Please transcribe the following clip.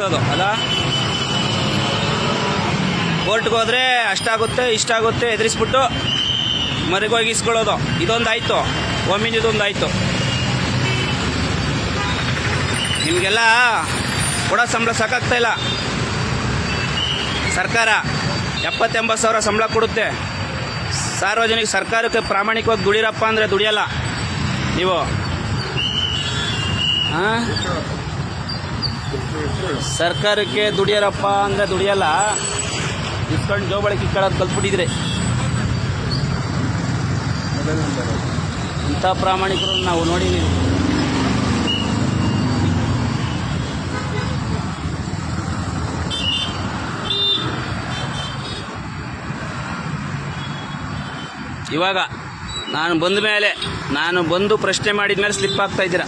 ಅಲ್ಲ, ಕೋರ್ಟ್ಗೆ ಹೋದ್ರೆ ಅಷ್ಟಾಗುತ್ತೆ ಇಷ್ಟಾಗುತ್ತೆ ಎದುರಿಸ್ಬಿಟ್ಟು ಮರಿಗೋಗಿ ಇಸ್ಕೊಳ್ಳೋದು. ಇದೊಂದಾಯ್ತು, ಒಮ್ಮಿಂದೊಂದಾಯ್ತು. ನಿಮಗೆಲ್ಲ ಕೊಡೋ ಸಂಬಳ ಸಾಕಾಗ್ತಾ ಇಲ್ಲ. ಸರ್ಕಾರ 70-80 ಸಾವಿರ ಸಂಬಳ ಕೊಡುತ್ತೆ. ಸಾರ್ವಜನಿಕ ಸರ್ಕಾರಕ್ಕೆ ಪ್ರಾಮಾಣಿಕವಾಗಿ ದುಡಿರಪ್ಪ ಅಂದರೆ ದುಡಿಯಲ್ಲ ನೀವು. ಸರ್ಕಾರಕ್ಕೆ ದುಡಿಯರಪ್ಪ ಅಂದರೆ ದುಡಿಯಲ್ಲ. ಇಸ್ಕೊಂಡು ಜೋಬಳಕ್ಕೆ ಇಕ್ಕೊಳ್ಳೋದು ಕಲ್ತ್ಬಿಟ್ಟಿದ್ರೆ. ಇಂಥ ಪ್ರಾಮಾಣಿಕರು ನಾವು ನೋಡಿದ್ದೀವಿ. ಇವಾಗ ನಾನು ಬಂದು ಪ್ರಶ್ನೆ ಮಾಡಿದ ಮೇಲೆ ಸ್ಲಿಪ್ ಆಗ್ತಾ ಇದ್ದೀರಾ.